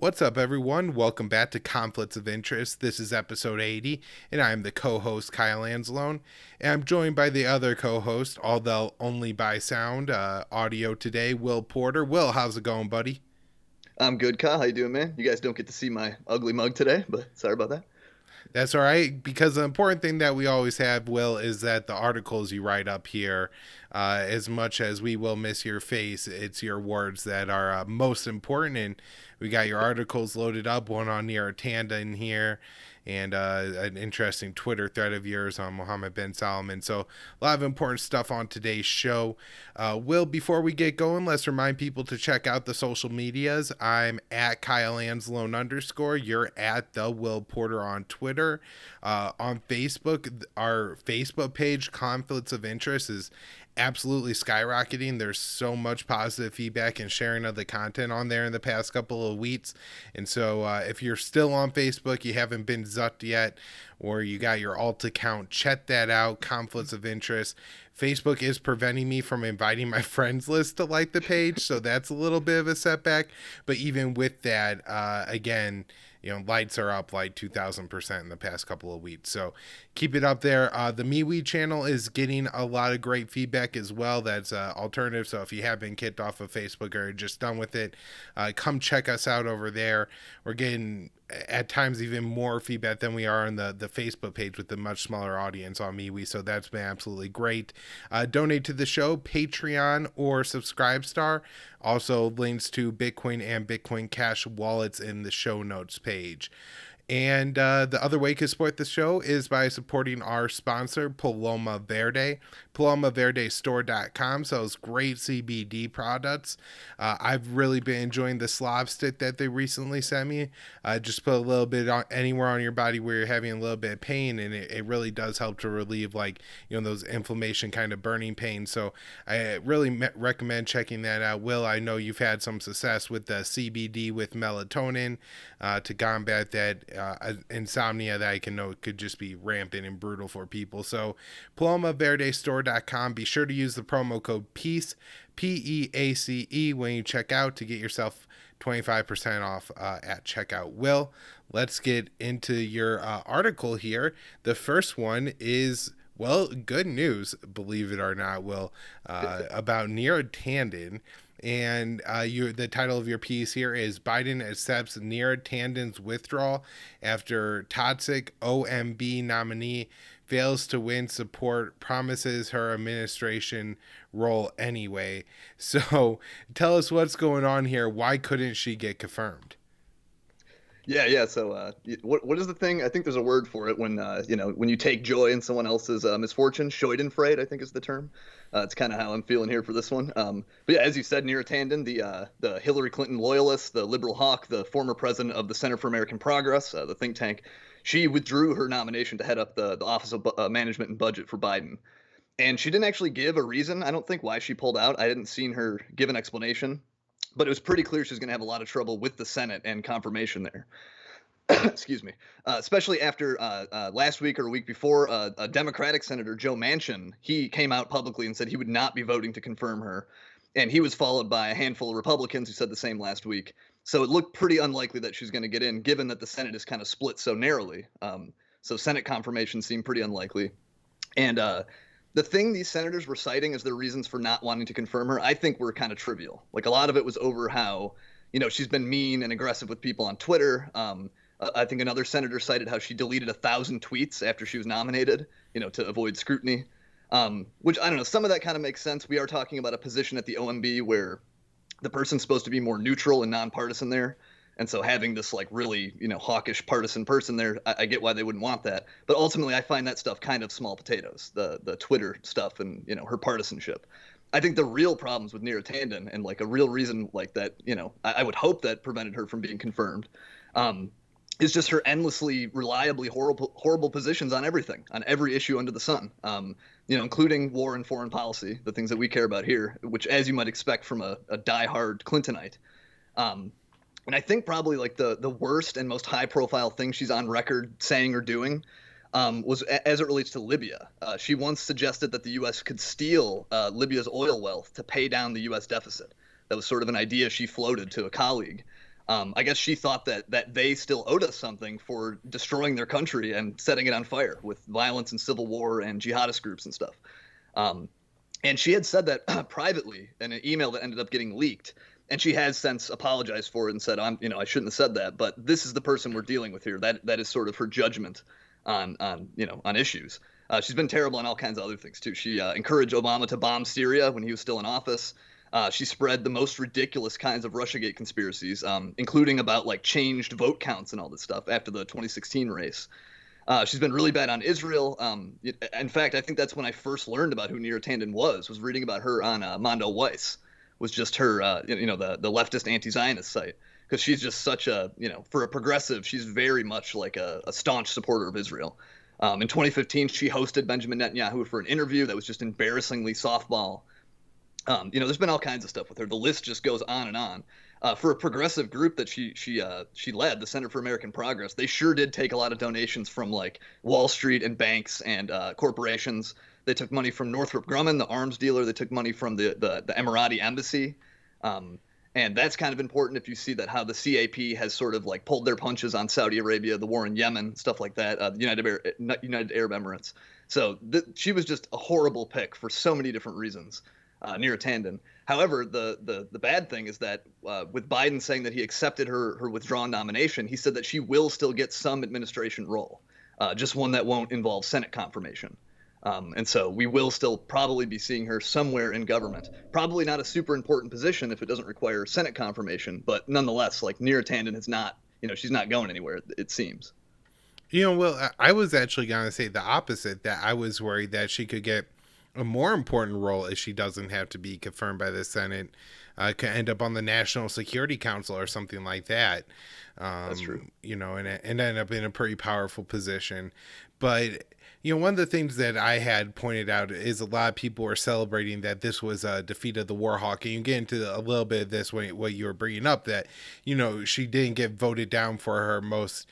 What's up, everyone? Welcome back to Conflicts of Interest. This is episode 80, and I'm the co host, Kyle Anzalone. And I'm joined by the other co host, although only by sound, audio today, Will Porter. Will, how's it going, buddy? I'm good, Kyle. How you doing, man? You guys don't get to see my ugly mug today, but sorry about that. That's all right, because the important thing that we always have, Will, is that the articles you write up here, as much as we will miss your face, it's your words that are most important. And we got your articles loaded up, one on Neera Tandens here, and an interesting Twitter thread of yours on Mohammed bin Salman. So a lot of important stuff on today's show. Will, before we get going, let's remind people to check out the social medias. I'm at Kyle Anzalone _ You're at the Will Porter on Twitter. On Facebook, our Facebook page, Conflicts of Interest, is absolutely skyrocketing. There's so much positive feedback and sharing of the content on there in the past couple of weeks. And so if you're still on Facebook, you haven't been zucked yet, or you got your alt account, check that out. Conflicts of Interest. Facebook is preventing me from inviting my friends list to like the page, so that's a little bit of a setback. But even with that, again, lights are up like 2,000% in the past couple of weeks. So keep it up there. The MeWe channel is getting a lot of great feedback as well. That's alternative. So if you have been kicked off of Facebook or just done with it, come check us out over there. We're getting at times even more feedback than we are on the Facebook page with the much smaller audience on MeWe. So that's been absolutely great. Donate to the show, Patreon or Subscribestar. Also links to Bitcoin and Bitcoin Cash wallets in the show notes page. And the other way you can support the show is by supporting our sponsor, Paloma Verde. PalomaVerdeStore.com sells great CBD products. I've really been enjoying the Slav stick that they recently sent me. Just put a little bit on anywhere on your body where you're having a little bit of pain, and it really does help to relieve, those inflammation kind of burning pains. So I really recommend checking that out. Will, I know you've had some success with the CBD with melatonin to combat that insomnia that I can know could just be rampant and brutal for people. So PalomaVerdeStore.com. Be sure to use the promo code PEACE, PEACE, when you check out to get yourself 25% off at checkout. Will, let's get into your article here. The first one is, well, good news, believe it or not, Will, about Neera Tandens. And the title of your piece here is Biden accepts Neera Tandens withdrawal after toxic OMB nominee fails to win support, promises her administration role anyway. So tell us what's going on here. Why couldn't she get confirmed? Yeah. So, what is the thing? I think there's a word for it when you take joy in someone else's misfortune. Schadenfreude, I think is the term. It's kind of how I'm feeling here for this one. But yeah, as you said, Neera Tandens, the Hillary Clinton loyalist, the liberal hawk, the former president of the Center for American Progress, the think tank, she withdrew her nomination to head up the Office of Management and Budget for Biden. And she didn't actually give a reason, I don't think, why she pulled out. I didn't seen her give an explanation, but it was pretty clear she's going to have a lot of trouble with the Senate and confirmation there. Excuse me. Especially after last week or a week before, a Democratic Senator, Joe Manchin, he came out publicly and said he would not be voting to confirm her. And he was followed by a handful of Republicans who said the same last week. So it looked pretty unlikely that she's going to get in, given that the Senate is kind of split so narrowly. So Senate confirmation seemed pretty unlikely. And the thing these senators were citing as their reasons for not wanting to confirm her, I think were kind of trivial. Like, a lot of it was over how, she's been mean and aggressive with people on Twitter. I think another senator cited how she deleted 1,000 tweets after she was nominated, to avoid scrutiny. Which, I don't know, some of that kind of makes sense. We are talking about a position at the OMB where the person's supposed to be more neutral and nonpartisan there. And so having this really, hawkish partisan person there, I get why they wouldn't want that. But ultimately, I find that stuff kind of small potatoes, the Twitter stuff and, her partisanship. I think the real problems with Neera Tandens and a real reason that, I would hope that prevented her from being confirmed, is just her endlessly, reliably horrible positions on everything, on every issue under the sun, including war and foreign policy, the things that we care about here, which, as you might expect from a diehard Clintonite. And I think probably the worst and most high profile thing she's on record saying or doing was as it relates to Libya. She once suggested that the U.S. could steal Libya's oil wealth to pay down the U.S. deficit. That was sort of an idea she floated to a colleague. I guess she thought that they still owed us something for destroying their country and setting it on fire with violence and civil war and jihadist groups and stuff. Um, and she had said that privately in an email that ended up getting leaked. And she has since apologized for it and said, I shouldn't have said that, but this is the person we're dealing with here. That is sort of her judgment on issues. She's been terrible on all kinds of other things too. She encouraged Obama to bomb Syria when he was still in office. She spread the most ridiculous kinds of Russiagate conspiracies, including about like changed vote counts and all this stuff after the 2016 race. She's been really bad on Israel. In fact, I think that's when I first learned about who Neera Tanden was reading about her on Mondo Weiss, was just her, the leftist anti-Zionist site. Because she's just such a, for a progressive, she's very much like a staunch supporter of Israel. In 2015, she hosted Benjamin Netanyahu for an interview that was just embarrassingly softball. There's been all kinds of stuff with her. The list just goes on and on. For a progressive group that she led, the Center for American Progress, they sure did take a lot of donations from like Wall Street and banks and corporations. They took money from Northrop Grumman, the arms dealer. They took money from the Emirati embassy. And that's kind of important if you see that how the CAP has sort of like pulled their punches on Saudi Arabia, the war in Yemen, stuff like that, the United Arab Emirates. So she was just a horrible pick for so many different reasons, Neera Tanden. However, the bad thing is that with Biden saying that he accepted her withdrawn nomination, he said that she will still get some administration role, just one that won't involve Senate confirmation. And so we will still probably be seeing her somewhere in government. Probably not a super important position if it doesn't require Senate confirmation, but nonetheless, like Neera Tanden is not, she's not going anywhere, it seems. Well, I was actually going to say the opposite, that I was worried that she could get a more important role if she doesn't have to be confirmed by the Senate. Could end up on the National Security Council or something like that. That's true. And end up in a pretty powerful position. But one of the things that I had pointed out is a lot of people were celebrating that this was a defeat of the war hawk. And you get into a little bit of this when what you were bringing up, that, she didn't get voted down for her most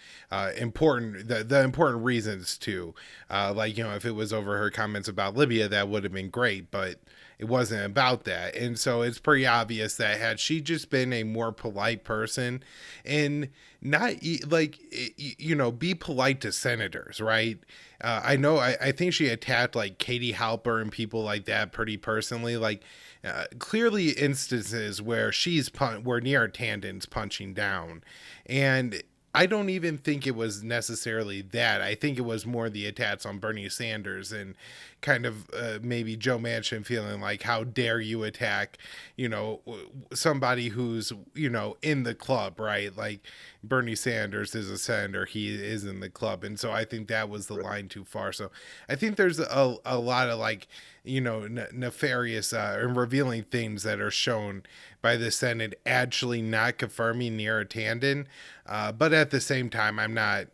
important, the important reasons too. If it was over her comments about Libya, that would have been great, but it wasn't about that. And so it's pretty obvious that had she just been a more polite person and not be polite to senators, right? I think she attacked like Katie Halper and people like that pretty personally. Like clearly instances where where Neera Tanden's punching down, and I don't even think it was necessarily that. I think it was more the attacks on Bernie Sanders and kind of maybe Joe Manchin feeling like, how dare you attack, somebody who's, in the club, right? Like Bernie Sanders is a senator. He is in the club. And so I think that was the line too far. So I think there's a lot of like, nefarious and revealing things that are shown by the Senate actually not confirming Neera Tanden. But at the same time, I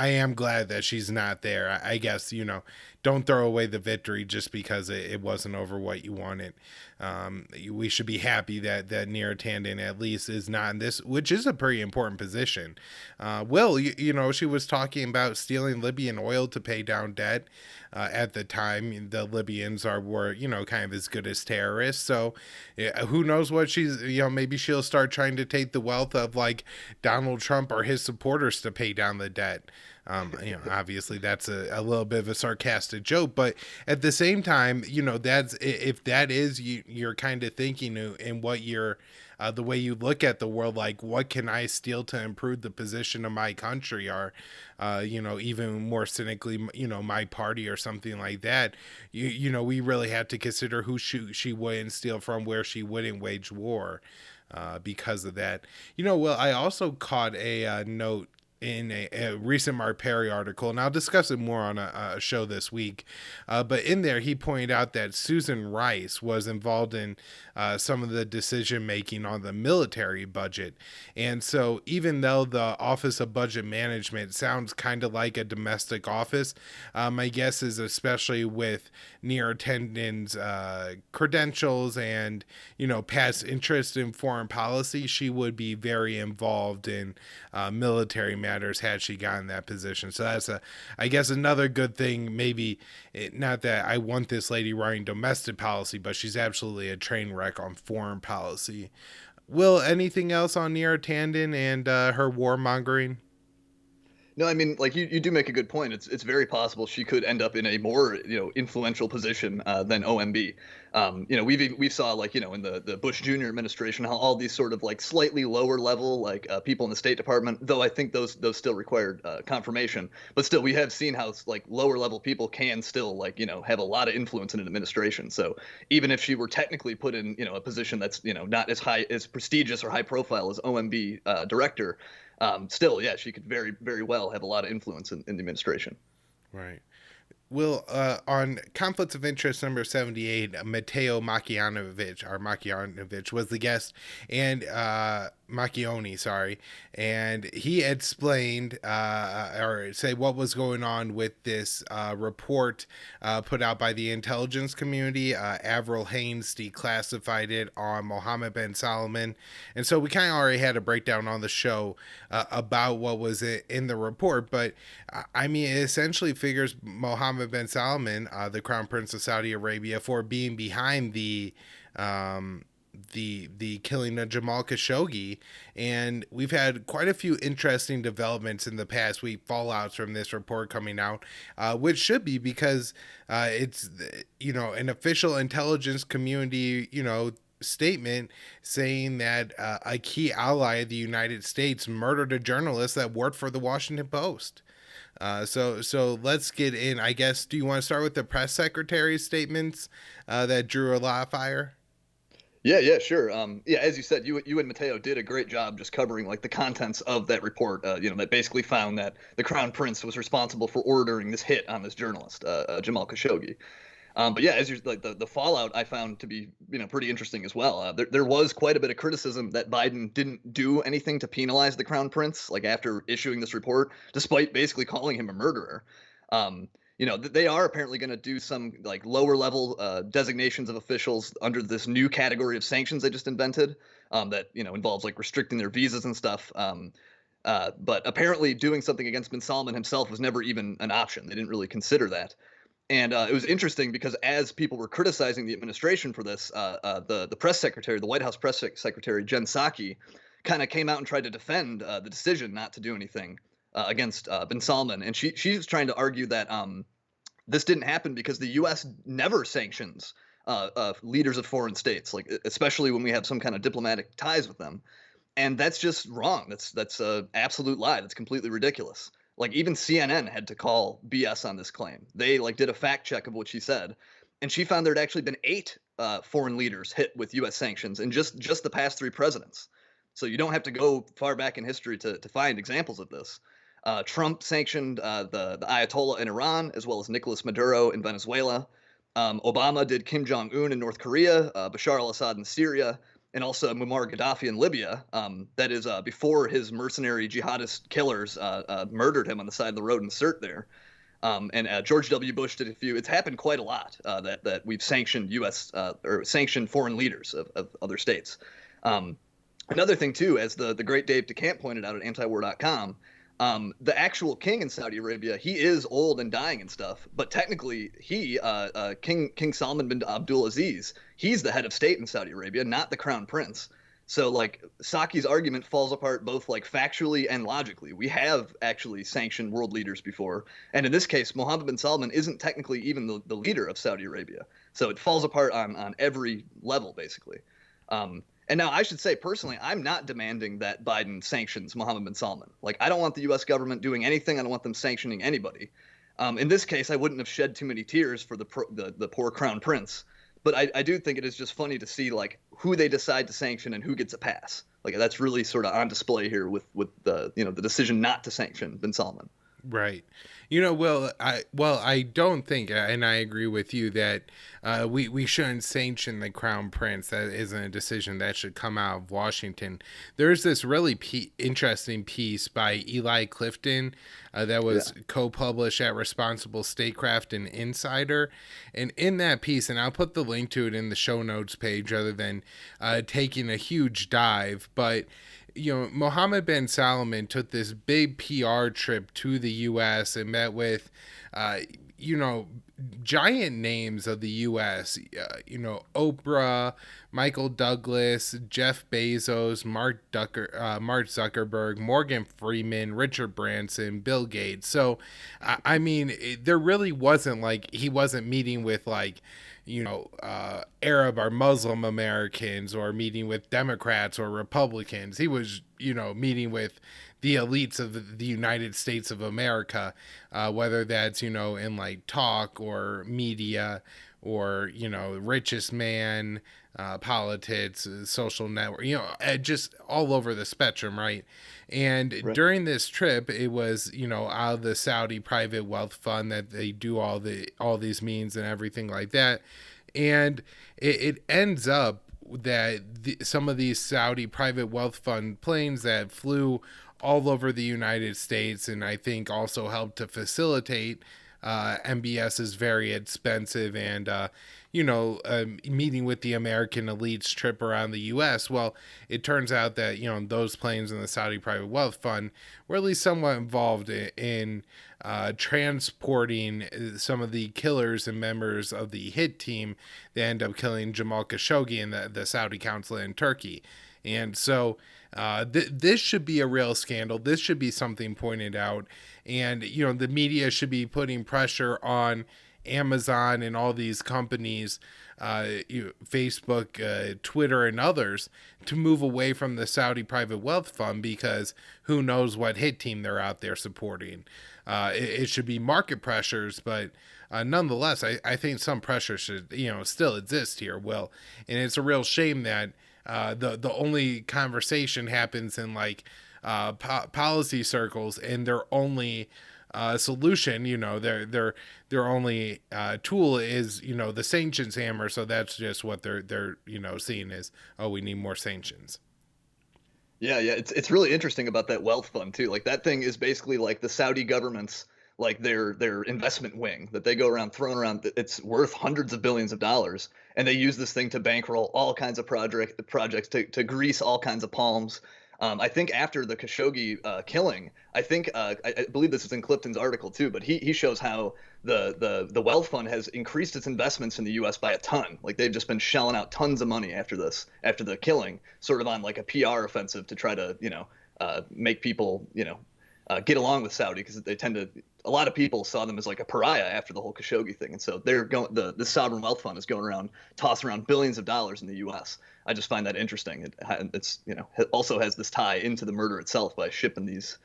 am glad that she's not there. I guess, don't throw away the victory just because it wasn't over what you wanted. We should be happy that Neera Tanden at least is not in this, which is a pretty important position. She was talking about stealing Libyan oil to pay down debt. At the time, the Libyans were kind of as good as terrorists. So who knows what she's, maybe she'll start trying to take the wealth of like Donald Trump or his supporters to pay down the debt. Obviously that's a little bit of a sarcastic joke, but at the same time, that's, if that is you're kind of thinking and what you're, the way you look at the world, like what can I steal to improve the position of my country, or, even more cynically, my party or something like that. We really have to consider who she wouldn't steal from, where she wouldn't wage war, because of that. I also caught a note in a recent Mark Perry article, and I'll discuss it more on a show this week. But in there, he pointed out that Susan Rice was involved in some of the decision making on the military budget. And so even though the Office of Budget Management sounds kind of like a domestic office, my guess is, especially with Neera Tanden's credentials and, past interest in foreign policy, she would be very involved in military matters had she gotten that position. So that's I guess another good thing. Maybe not that I want this lady running domestic policy, but she's absolutely a train wreck on foreign policy. Will, anything else on Neera Tanden and her warmongering? No, I mean, like you do make a good point. It's very possible she could end up in a more influential position than OMB. We saw like in the Bush Jr. administration how all these sort of like slightly lower level like people in the State Department, though I think those still required confirmation, but still we have seen how like lower level people can still like have a lot of influence in an administration. So even if she were technically put in a position that's not as high as prestigious or high profile as OMB director, still, yeah, she could very, very well have a lot of influence in the administration. Right. Will, on conflicts of interest number 78, Matteo Macchianovich was the guest, and Macchioni, sorry, and he explained or say what was going on with this report put out by the intelligence community. Avril Haines declassified it on Mohammed bin Salman, and so we kind of already had a breakdown on the show about what was in the report. But I mean, it essentially figures Mohammed bin Salman, the Crown Prince of Saudi Arabia, for being behind um, the killing of Jamal Khashoggi, and we've had quite a few interesting developments in the past week, fallouts from this report coming out, which should be because it's an official intelligence community statement saying that a key ally of the United States murdered a journalist that worked for the Washington Post. So let's get in. I guess. Do you want to start with the press secretary's statements that drew a lot of fire? Yeah, yeah, sure. Yeah, as you said, you and Mateo did a great job just covering like the contents of that report. That basically found that the Crown Prince was responsible for ordering this hit on this journalist, Jamal Khashoggi. But yeah, as you like the fallout, I found to be pretty interesting as well. There was quite a bit of criticism that Biden didn't do anything to penalize the Crown Prince, like after issuing this report, despite basically calling him a murderer. They are apparently going to do some like lower level designations of officials under this new category of sanctions they just invented, that involves like restricting their visas and stuff. But apparently, doing something against bin Salman himself was never even an option. They didn't really consider that. And it was interesting because as people were criticizing the administration for this, the press secretary, the White House press secretary, Jen Psaki, kind of came out and tried to defend the decision not to do anything against bin Salman. And she's trying to argue that this didn't happen because the U.S. never sanctions leaders of foreign states, like especially when we have some kind of diplomatic ties with them. And that's just wrong. That's an absolute lie. That's completely ridiculous. Like even CNN had to call BS on this claim. They like did a fact check of what she said, and she found there had actually been 8 foreign leaders hit with U.S. sanctions in just the past 3 presidents. So you don't have to go far back in history to find examples of this. Trump sanctioned the Ayatollah in Iran, as well as Nicolas Maduro in Venezuela. Obama did Kim Jong-un in North Korea, Bashar al-Assad in Syria, and also Muammar Gaddafi in Libya. That is before his mercenary jihadist killers murdered him on the side of the road in Sirte there. And George W. Bush did a few. It's happened quite a lot that we've sanctioned U.S. Or sanctioned foreign leaders of other states. Another thing too, as the great Dave DeCamp pointed out at antiwar.com, the actual king in Saudi Arabia, he is old and dying and stuff, but technically King Salman bin Abdulaziz, he's the head of state in Saudi Arabia, not the crown prince. So like Saki's argument falls apart both like factually and logically. We have actually sanctioned world leaders before, and in this case, Mohammed bin Salman isn't technically even the leader of Saudi Arabia. So it falls apart on every level basically. And now I should say personally, I'm not demanding that Biden sanctions Mohammed bin Salman. Like I don't want the U.S. government doing anything. I don't want them sanctioning anybody. In this case, I wouldn't have shed too many tears for the poor crown prince. But I do think it is just funny to see like who they decide to sanction and who gets a pass. Like that's really sort of on display here with the the decision not to sanction bin Salman. Right. I don't think, and I agree with you that we shouldn't sanction the crown prince. That isn't a decision that should come out of Washington. There's this really interesting piece by Eli Clifton that was co-published at Responsible Statecraft and Insider, and in that piece, and I'll put the link to it in the show notes page, rather than taking a huge dive, but Mohammed bin Salman took this big PR trip to the U.S. and met with, giant names of the U.S. Oprah, Michael Douglas, Jeff Bezos, Mark Zuckerberg, Morgan Freeman, Richard Branson, Bill Gates. So, I mean, there really wasn't like he wasn't meeting with like Arab or Muslim Americans or meeting with Democrats or Republicans. He was, meeting with the elites of the United States of America, whether that's, in like talk or media or, richest man, politics, social network, just all over the spectrum, right? And Right. during this trip, it was, out of the Saudi private wealth fund that they do all these means and everything like that. And it ends up that some of these Saudi private wealth fund planes that flew all over the United States, and I think also helped to facilitate MBS's very expensive and meeting with the American elites trip around the U.S. Well, it turns out that those planes in the Saudi private wealth fund were at least somewhat involved in transporting some of the killers and members of the hit team that end up killing Jamal Khashoggi in the Saudi consulate in Turkey. And so this should be a real scandal. This should be something pointed out. And, the media should be putting pressure on Amazon and all these companies, Facebook, Twitter, and others to move away from the Saudi private wealth fund because who knows what hit team they're out there supporting. It should be market pressures, but nonetheless, I think some pressure should, still exist here, Will. And it's a real shame that the only conversation happens in like policy circles, and their only solution, their only tool is the sanctions hammer. So that's just what they're seeing is, oh, we need more sanctions. Yeah, yeah, it's really interesting about that wealth fund too. Like that thing is basically like the Saudi government's like their investment wing that they go around throwing around. It's worth hundreds of billions of dollars, and they use this thing to bankroll all kinds of projects to grease all kinds of palms. I think after the Khashoggi killing, I believe this is in Clifton's article too, but he shows how the wealth fund has increased its investments in the U.S. by a ton. Like they've just been shelling out tons of money after the killing, sort of on like a PR offensive to try to make people get along with Saudi because they tend to. A lot of people saw them as like a pariah after the whole Khashoggi thing, and so they're going. The sovereign wealth fund is going around tossing around billions of dollars in the U.S. I just find that interesting. It's it also has this tie into the murder itself by shipping these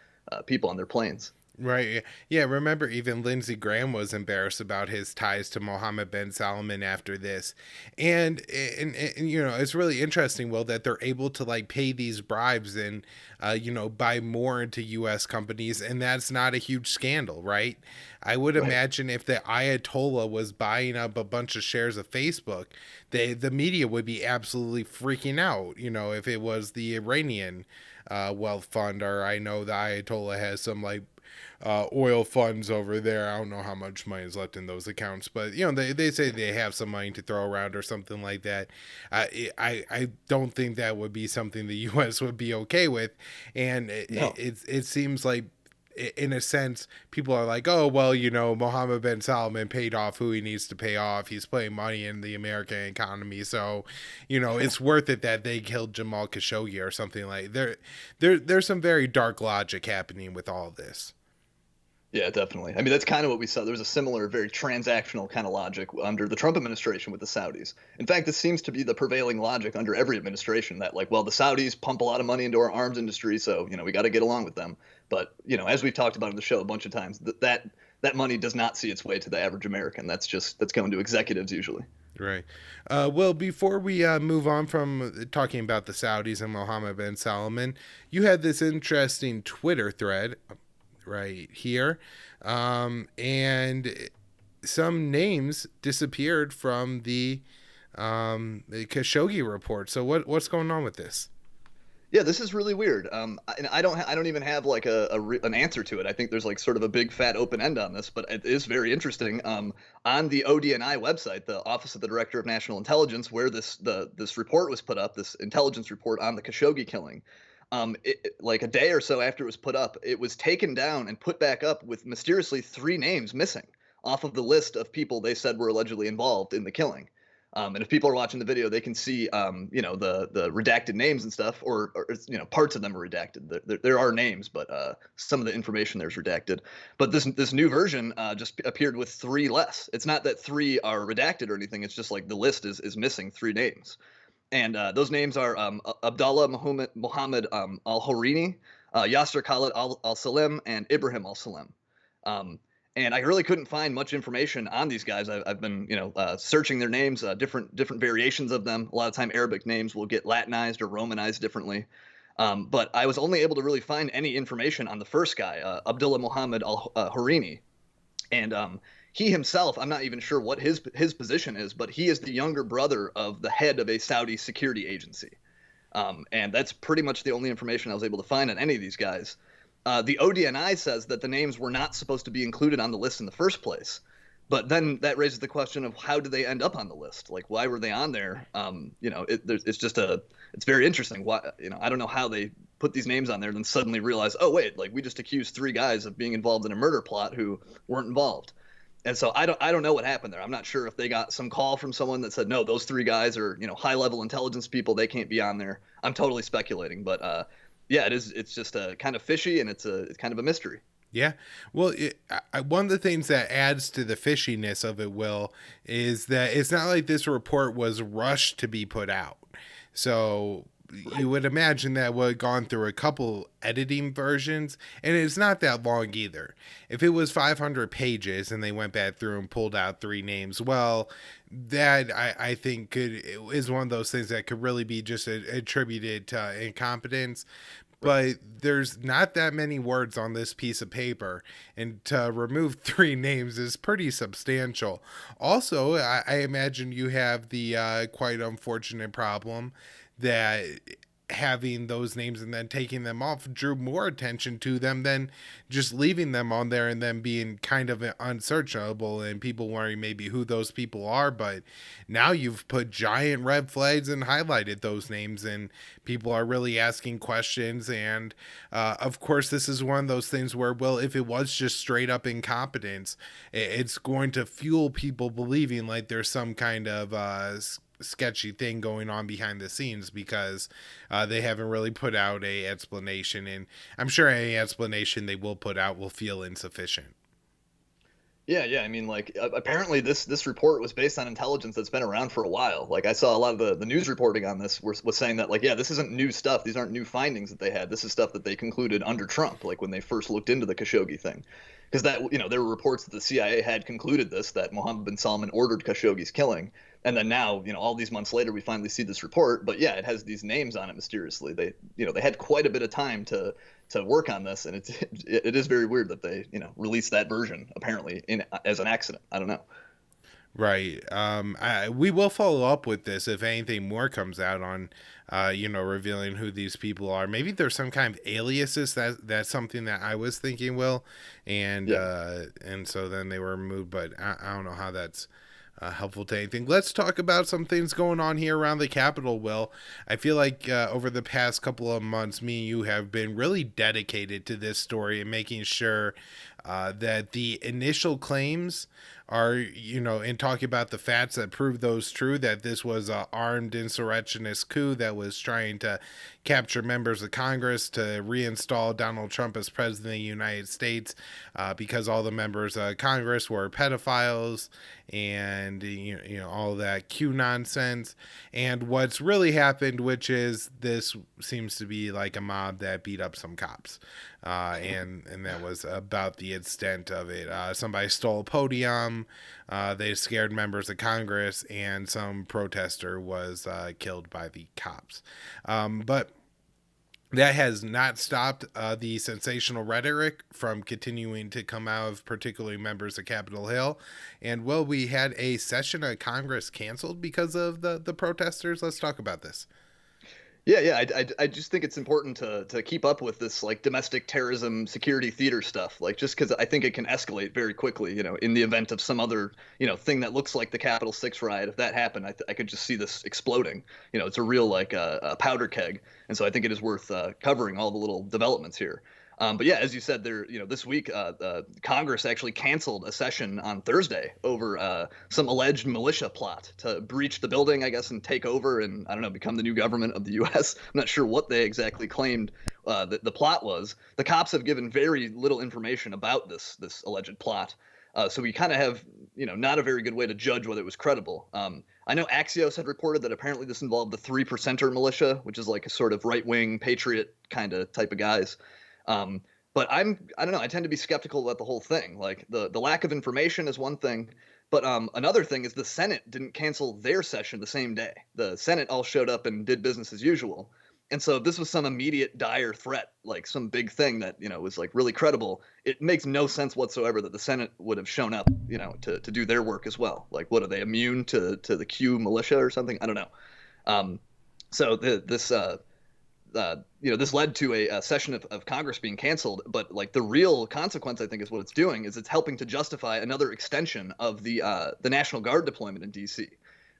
people on their planes. Right. Yeah. Remember, even Lindsey Graham was embarrassed about his ties to Mohammed bin Salman after this, and it's really interesting, Will, that they're able to like pay these bribes and buy more into U.S. companies, and that's not a huge scandal, right? I would Right. imagine if the Ayatollah was buying up a bunch of shares of Facebook, the media would be absolutely freaking out. If it was the Iranian wealth fund, or I know the Ayatollah has some like oil funds over there. I don't know how much money is left in those accounts, but they say they have some money to throw around or something like that. I don't think that would be something the U.S. would be okay with, and No. it seems like in a sense, people are like, oh, well, Mohammed bin Salman paid off who he needs to pay off. He's putting money in the American economy. So, it's worth it that they killed Jamal Khashoggi or something like there's some very dark logic happening with all this. Yeah, definitely. I mean, that's kind of what we saw. There was a similar, very transactional kind of logic under the Trump administration with the Saudis. In fact, this seems to be the prevailing logic under every administration that, like, well, the Saudis pump a lot of money into our arms industry, so we got to get along with them. But as we've talked about in the show a bunch of times, that money does not see its way to the average American. That's going to executives usually. Right. Well, before we move on from talking about the Saudis and Mohammed bin Salman, you had this interesting Twitter thread right here. And some names disappeared from the Khashoggi report. So what's going on with this? Yeah, this is really weird. And I don't even have like an answer to it. I think there's like sort of a big fat open end on this, but it is very interesting. On the ODNI website, the Office of the Director of National Intelligence, where this report was put up, this intelligence report on the Khashoggi killing, like a day or so after it was put up, it was taken down and put back up with mysteriously three names missing. off of the list of people they said were allegedly involved in the killing. And if people are watching the video, they can see, the redacted names and stuff, or parts of them are redacted. There are names, but some of the information there's redacted. But this new version just appeared with 3 less. It's not that 3 are redacted or anything. It's just like the list is missing 3 names, and those names are Abdallah Mohammed al-Horini, Yasser Khalid al-Salim, and Ibrahim al-Salim. And I really couldn't find much information on these guys. I've been, searching their names, different variations of them. A lot of time, Arabic names will get Latinized or Romanized differently. But I was only able to really find any information on the first guy, Abdullah Muhammad al-Horini. And he himself, I'm not even sure what his position is, but he is the younger brother of the head of a Saudi security agency. And that's pretty much the only information I was able to find on any of these guys. The ODNI says that the names were not supposed to be included on the list in the first place. But then that raises the question of how did they end up on the list? Like, why were they on there? It's very interesting. Why, I don't know how they put these names on there and then suddenly realize, oh, wait, like we just accused 3 guys of being involved in a murder plot who weren't involved. And so I don't know what happened there. I'm not sure if they got some call from someone that said, no, those 3 guys are, high level intelligence people. They can't be on there. I'm totally speculating, but yeah, it is. It's just kind of fishy, and it's kind of a mystery. Yeah. Well, one of the things that adds to the fishiness of it, Will, is that it's not like this report was rushed to be put out. So you would imagine that would have gone through a couple editing versions, and it's not that long either. If it was 500 pages and they went back through and pulled out 3 names, well, that I think is one of those things that could really be just attributed to incompetence. But there's not that many words on this piece of paper, and to remove 3 names is pretty substantial. Also, I imagine you have the quite unfortunate problem that having those names and then taking them off drew more attention to them than just leaving them on there and then being kind of unsearchable and people wondering maybe who those people are. But now you've put giant red flags and highlighted those names, and people are really asking questions. And of course, this is one of those things where, well, if it was just straight up incompetence, it's going to fuel people believing like there's some kind of sketchy thing going on behind the scenes, because they haven't really put out a explanation, and I'm sure any explanation they will put out will feel insufficient. Yeah. I mean, like, apparently this report was based on intelligence that's been around for a while. Like, I saw a lot of the news reporting on this was saying that, like, yeah, this isn't new stuff. These aren't new findings that they had. This is stuff that they concluded under Trump, like when they first looked into the Khashoggi thing. Because there were reports that the CIA had concluded that Mohammed bin Salman ordered Khashoggi's killing. And then now, all these months later, we finally see this report. But yeah, it has these names on it mysteriously. They had quite a bit of time to work on this, and it is very weird that they released that version apparently as an accident. I don't know. Right. We will follow up with this if anything more comes out on, revealing who these people are. Maybe there's some kind of aliases. That's something that I was thinking, Will, and Yeah. and so then they were removed. But I don't know how that's helpful to anything. Let's talk about some things going on here around the Capitol, Will. I feel like over the past couple of months, me and you have been really dedicated to this story and making sure that the initial claims are, in talking about the facts that prove those true, that this was an armed insurrectionist coup that was trying to capture members of Congress to reinstall Donald Trump as president of the United States, because all the members of Congress were pedophiles and all that Q nonsense. And what's really happened, which is this seems to be like a mob that beat up some cops, and that was about the extent of it. Somebody stole a podium. They scared members of Congress, and some protester was killed by the cops. But that has not stopped the sensational rhetoric from continuing to come out of particularly members of Capitol Hill. And, well, we had a session of Congress canceled because of the protesters. Let's talk about this. Yeah. I just think it's important to keep up with this, like, domestic terrorism security theater stuff, like, just because I think it can escalate very quickly, in the event of some other, thing that looks like the Capitol 6 riot. If that happened, I could just see this exploding. It's a real, like, a powder keg. And so I think it is worth covering all the little developments here. But yeah, as you said, there, this week, Congress actually canceled a session on Thursday over some alleged militia plot to breach the building, I guess, and take over and, I don't know, become the new government of the U.S. I'm not sure what they exactly claimed that the plot was. The cops have given very little information about this alleged plot. So we kind of have, not a very good way to judge whether it was credible. I know Axios had reported that apparently this involved the 3%er militia, which is like a sort of right-wing patriot kind of type of guys. Um, but I don't know. I tend to be skeptical about the whole thing. Like the lack of information is one thing, but another thing is the Senate didn't cancel their session the same day. The Senate all showed up and did business as usual. And so if this was some immediate dire threat, like some big thing that, was like really credible, it makes no sense whatsoever that the Senate would have shown up, to do their work as well. Like, what are they, immune to the Q militia or something? I don't know. So this led to a session of Congress being canceled. But like the real consequence, I think, is what it's doing is it's helping to justify another extension of the National Guard deployment in D.C.,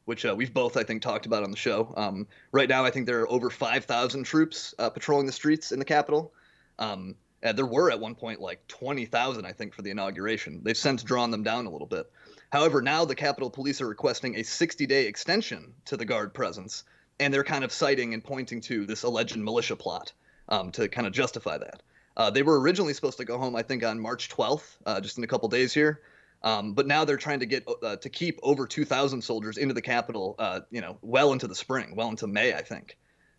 which we've both, I think, talked about on the show. Right now, I think there are over 5,000 troops patrolling the streets in the Capitol. And there were at one point like 20,000, I think, for the inauguration. They've since drawn them down a little bit. However, now the Capitol Police are requesting a 60-day extension to the Guard presence, and they're kind of citing and pointing to this alleged militia plot to kind of justify that. They were originally supposed to go home, I think, on March 12th, just in a couple days here. But now they're trying to get to keep over 2,000 soldiers into the Capitol, well into the spring, well into May, I think.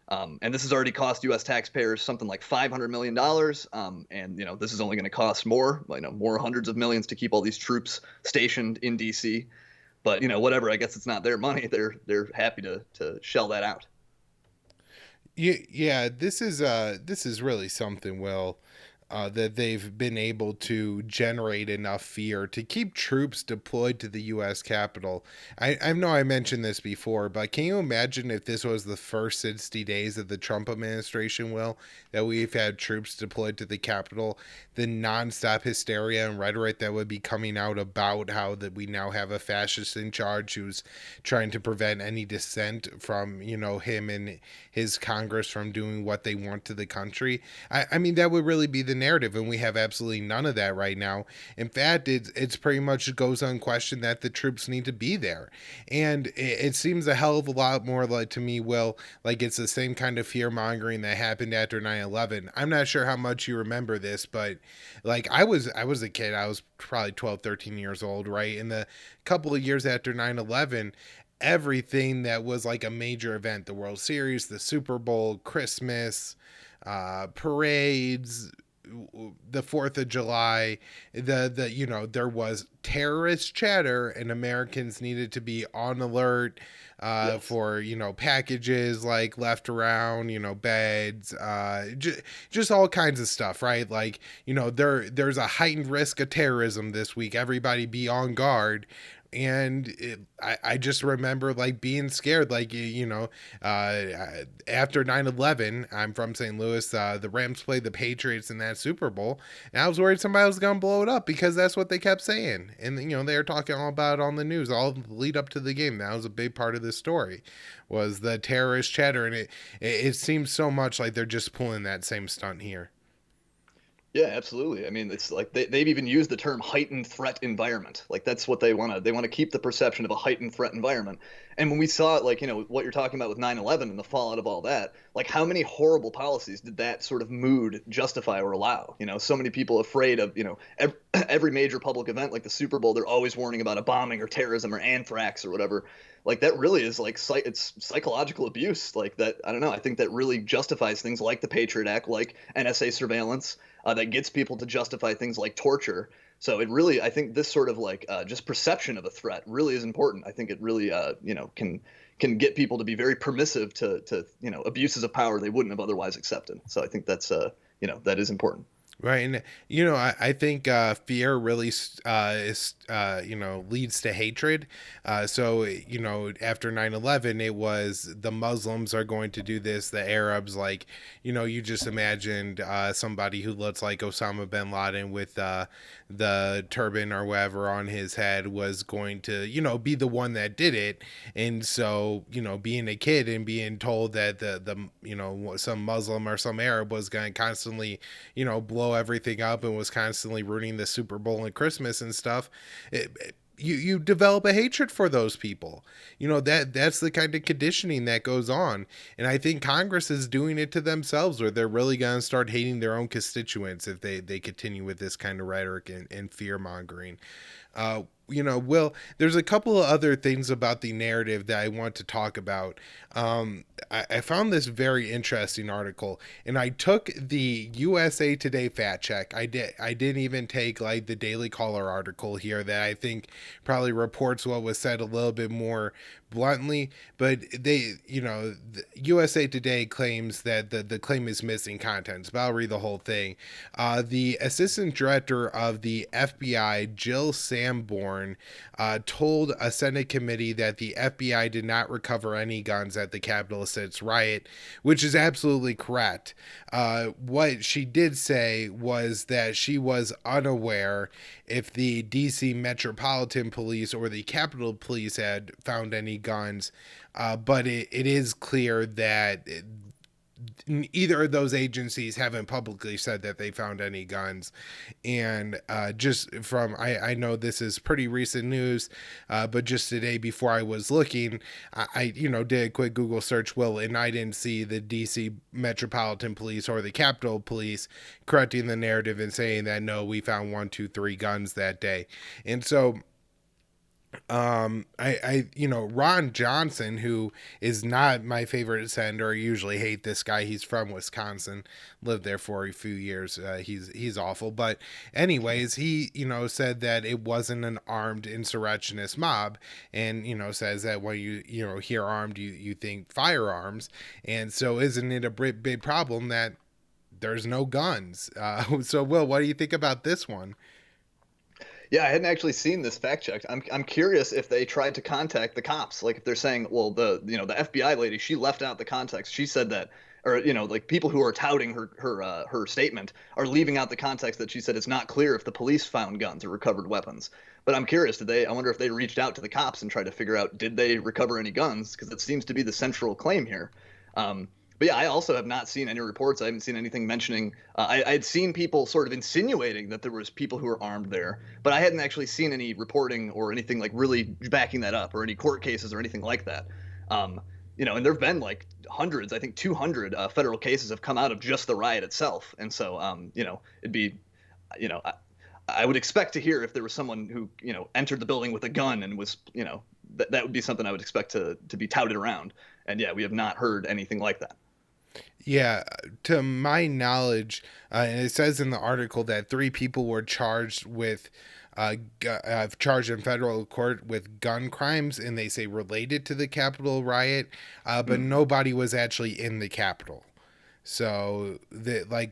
And this has already cost U.S. taxpayers something like $500 million. And this is only going to cost more, more hundreds of millions to keep all these troops stationed in D.C. But whatever. I guess it's not their money. They're happy to shell that out. Yeah, this is really something, Will, that they've been able to generate enough fear to keep troops deployed to the U.S. Capitol. I know I mentioned this before, but can you imagine if this was the first 60 days of the Trump administration, Will, that we've had troops deployed to the Capitol, the nonstop hysteria and rhetoric that would be coming out about how that we now have a fascist in charge who's trying to prevent any dissent from, him and his Congress from doing what they want to the country. I mean, that would really be the narrative, and we have absolutely none of that right now. In fact, it's pretty much goes unquestioned that the troops need to be there, and it seems a hell of a lot more like, to me, Will, like it's the same kind of fear mongering that happened after 9/11. I'm not sure how much you remember this, but like I was a kid. I was probably 12, 13 years old, right? In the couple of years after 9/11, everything that was like a major event, the World Series, the Super Bowl, Christmas, parades, the 4th of July, there was terrorist chatter, and Americans needed to be on alert Yes. for packages like left around, beds, just all kinds of stuff, right? Like there's a heightened risk of terrorism this week. Everybody be on guard. And I just remember like being scared, like after 9/11, I'm from St. Louis. The Rams played the Patriots in that Super Bowl, and I was worried somebody was gonna blow it up because that's what they kept saying, and they were talking all about it on the news all the lead up to the game. That was a big part of this story, was the terrorist chatter, and it seems so much like they're just pulling that same stunt here. Yeah, absolutely. I mean, it's like they've even used the term heightened threat environment. Like that's what they want to keep the perception of a heightened threat environment. And when we saw it, like, what you're talking about with 9/11 and the fallout of all that, like how many horrible policies did that sort of mood justify or allow? So many people afraid of, every major public event like the Super Bowl, they're always warning about a bombing or terrorism or anthrax or whatever. Like that really is like it's psychological abuse. Like that, I don't know. I think that really justifies things like the Patriot Act, like NSA surveillance, that gets people to justify things like torture. So it really, I think this sort of like just perception of a threat really is important. I think it really, can get people to be very permissive to abuses of power they wouldn't have otherwise accepted. So I think that's that is important. Right. And, I think fear really leads to hatred. So, after 9/11, it was the Muslims are going to do this, the Arabs, like, you just imagined somebody who looks like Osama bin Laden with the turban or whatever on his head was going to, be the one that did it. And so, being a kid and being told that some Muslim or some Arab was going to constantly, blow blow everything up and was constantly ruining the Super Bowl and Christmas and stuff, you develop a hatred for those people. That's the kind of conditioning that goes on. And I think Congress is doing it to themselves, where they're really going to start hating their own constituents if they continue with this kind of rhetoric and fear mongering. Will, there's a couple of other things about the narrative that I want to talk about. I found this very interesting article, and I took the USA Today fact check. I didn't even take like the Daily Caller article here that I think probably reports what was said a little bit more bluntly, but the USA Today claims that the claim is missing content, but I'll read the whole thing. The assistant director of the FBI, Jill Sanborn, told a Senate committee that the FBI did not recover any guns at the Capitol 6 riot, which is absolutely correct. What she did say was that she was unaware if the DC Metropolitan Police or the Capitol Police had found any guns, but it is clear that either of those agencies haven't publicly said that they found any guns. And just from, I know this is pretty recent news, but just today before I was looking, I did a quick Google search, Will, and I didn't see the DC Metropolitan Police or the Capitol Police correcting the narrative and saying that, no, we found 1, 2, 3 guns that day. And so Ron Johnson, who is not my favorite senator, I usually hate this guy. He's from Wisconsin, lived there for a few years. He's awful. But anyways, he, said that it wasn't an armed insurrectionist mob, and, says that when you hear armed, you think firearms. And so isn't it a big problem that there's no guns? So Will, what do you think about this one? Yeah, I hadn't actually seen this fact checked. I'm curious if they tried to contact the cops. Like if they're saying, well, the FBI lady, she left out the context. She said that, or like people who are touting her statement are leaving out the context that she said it's not clear if the police found guns or recovered weapons. But I'm curious, I wonder if they reached out to the cops and tried to figure out, did they recover any guns? Because it seems to be the central claim here. But yeah, I also have not seen any reports. I haven't seen anything mentioning. I'd seen people sort of insinuating that there was people who were armed there, but I hadn't actually seen any reporting or anything like really backing that up, or any court cases or anything like that. And there've been like hundreds, I think 200 federal cases have come out of just the riot itself. And so, it'd be, I would expect to hear if there was someone who, entered the building with a gun and was, that would be something I would expect to be touted around. And yeah, we have not heard anything like that. Yeah, to my knowledge, and it says in the article that 3 people were charged charged in federal court with gun crimes, and they say related to the Capitol riot, but nobody was actually in the Capitol. So,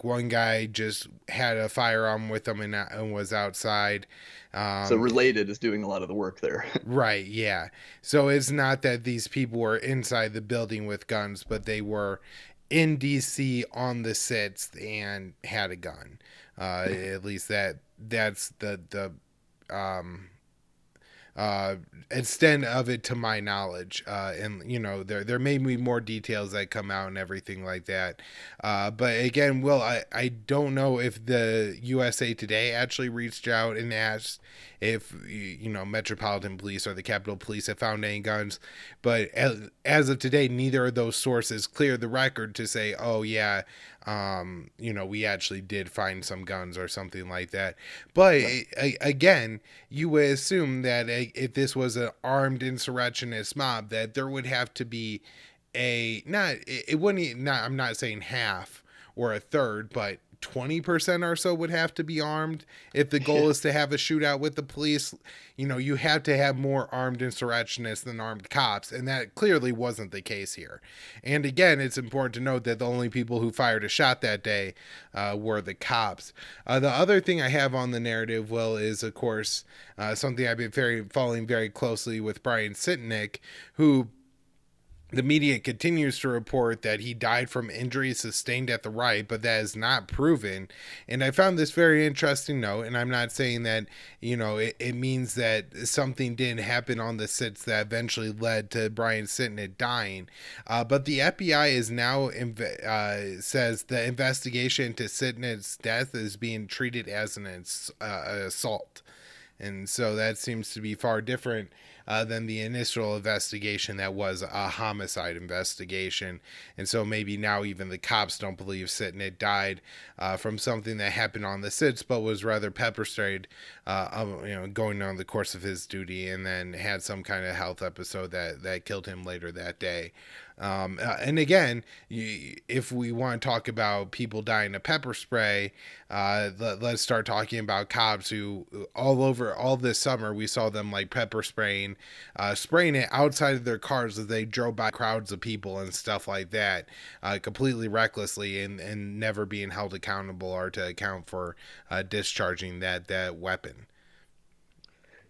one guy just had a firearm with him and was outside. So related is doing a lot of the work there. Right, yeah. So it's not that these people were inside the building with guns, but they were in DC on the 6th and had a gun. At least that's the extent of it to my knowledge. And there may be more details that come out and everything like that. But again, Will, I don't know if the USA Today actually reached out and asked if Metropolitan Police or the Capitol Police have found any guns, but as of today, neither of those sources clear the record to say, oh yeah, we actually did find some guns or something like that. But again, you would assume that if this was an armed insurrectionist mob, that there would have to be I'm not saying half or a third, but 20% or so would have to be armed if the goal is to have a shootout with the police. You have to have more armed insurrectionists than armed cops, and that clearly wasn't the case here. And again, it's important to note that the only people who fired a shot that day were the cops. The other thing I have on the narrative, Will, is of course something I've been following very closely with Brian Sitnick, who The media continues to report that he died from injuries sustained at the riot, but that is not proven. And I found this very interesting note, and I'm not saying that, it means that something didn't happen on the sits that eventually led to Brian Sitnett dying. But the FBI is now says the investigation into Sitnett's death is being treated as an assault. And so that seems to be far different than the initial investigation that was a homicide investigation. And so maybe now even the cops don't believe Sitnett died from something that happened on the sits, but was rather pepper sprayed, going on the course of his duty, and then had some kind of health episode that killed him later that day. And again, if we want to talk about people dying of pepper spray, let's start talking about cops who all this summer we saw them like pepper spraying it outside of their cars as they drove by crowds of people and stuff like that, completely recklessly, and never being held accountable or to account for discharging that weapon.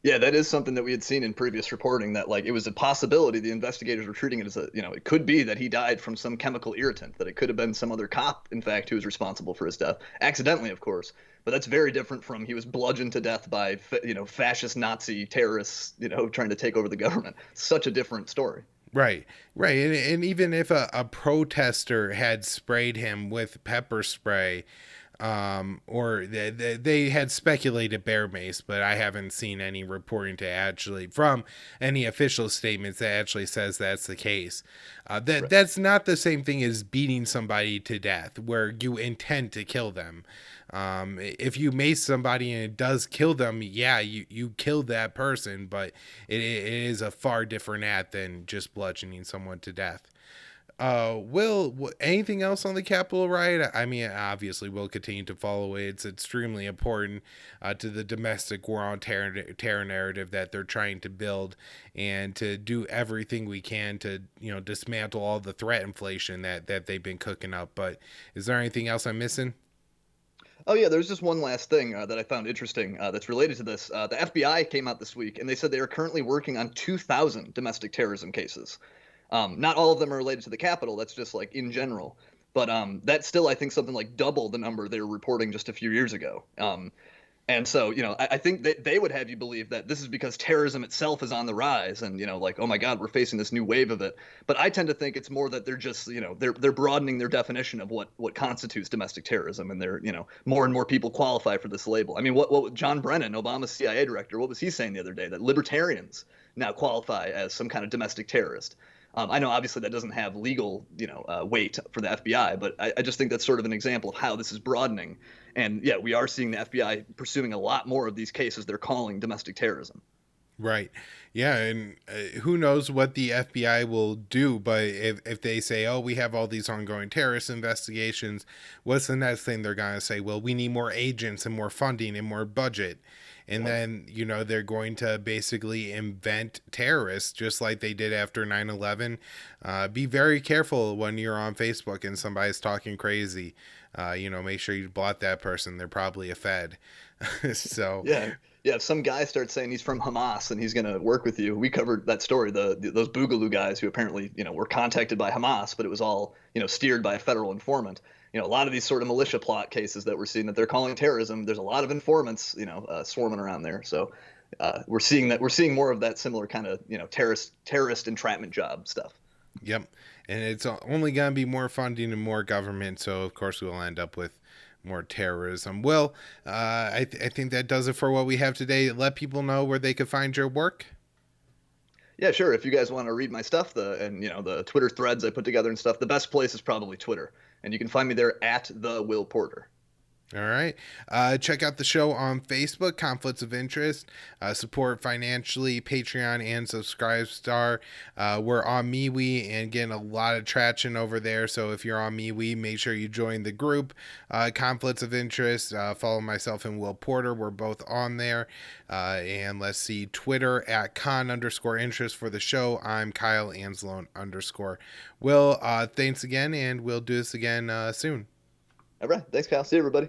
Yeah, that is something that we had seen in previous reporting, that like it was a possibility the investigators were treating it as it could be that he died from some chemical irritant, that it could have been some other cop, in fact, who was responsible for his death. Accidentally, of course. But that's very different from he was bludgeoned to death by, fascist Nazi terrorists, trying to take over the government. Such a different story. Right, right. And even if a protester had sprayed him with pepper spray, or they had speculated bear mace, but I haven't seen any reporting to actually from any official statements that actually says that's the case. Right. That's not the same thing as beating somebody to death, where you intend to kill them. If you mace somebody and it does kill them, yeah, you killed that person, but it is a far different act than just bludgeoning someone to death. Will anything else on the Capitol riot? I mean, obviously, we'll continue to follow it. It's extremely important to the domestic war on terror narrative that they're trying to build, and to do everything we can to dismantle all the threat inflation that they've been cooking up. But is there anything else I'm missing? Oh yeah, there's just one last thing that I found interesting that's related to this. The FBI came out this week and they said they are currently working on 2,000 domestic terrorism cases. Not all of them are related to the Capitol. That's just like in general. But that's still, I think, something like double the number they were reporting just a few years ago. And so, I think that they would have you believe that this is because terrorism itself is on the rise, and like, oh my God, we're facing this new wave of it. But I tend to think it's more that they're just, they're broadening their definition of what constitutes domestic terrorism, and they're, more and more people qualify for this label. I mean, what John Brennan, Obama's CIA director, what was he saying the other day? That libertarians now qualify as some kind of domestic terrorist. I know obviously that doesn't have legal, weight for the FBI, but I just think that's sort of an example of how this is broadening. And yeah, we are seeing the FBI pursuing a lot more of these cases they're calling domestic terrorism. Right. Yeah, and who knows what the FBI will do, but if they say, oh, we have all these ongoing terrorist investigations, what's the next thing they're going to say? Well, we need more agents and more funding and more budget. And then, they're going to basically invent terrorists just like they did after 9/11. Be very careful when you're on Facebook and somebody's talking crazy. Make sure you block that person. They're probably a Fed. So, Yeah. Yeah, if some guy starts saying he's from Hamas and he's going to work with you, we covered that story. Those Boogaloo guys who apparently were contacted by Hamas, but it was all steered by a federal informant. A lot of these sort of militia plot cases that we're seeing that they're calling terrorism. There's a lot of informants swarming around there. So we're seeing more of that similar kind of terrorist entrapment job stuff. Yep, and it's only going to be more funding and more government. So of course we'll end up with more terrorism. Well, I think that does it for what we have today. Let people know where they could find your work. Yeah, sure. If you guys want to read my stuff, the Twitter threads I put together and stuff, the best place is probably Twitter, and you can find me there at the Will Porter. All right. Check out the show on Facebook, Conflicts of Interest. Support financially, Patreon, and Subscribestar. We're on MeWe and getting a lot of traction over there. So if you're on MeWe, make sure you join the group, Conflicts of Interest. Follow myself and Will Porter. We're both on there. And let's see, Twitter at con_interest for the show. I'm Kyle Anzalone_. Will, thanks again, and we'll do this again soon. All right. Thanks, Kyle. See you, everybody.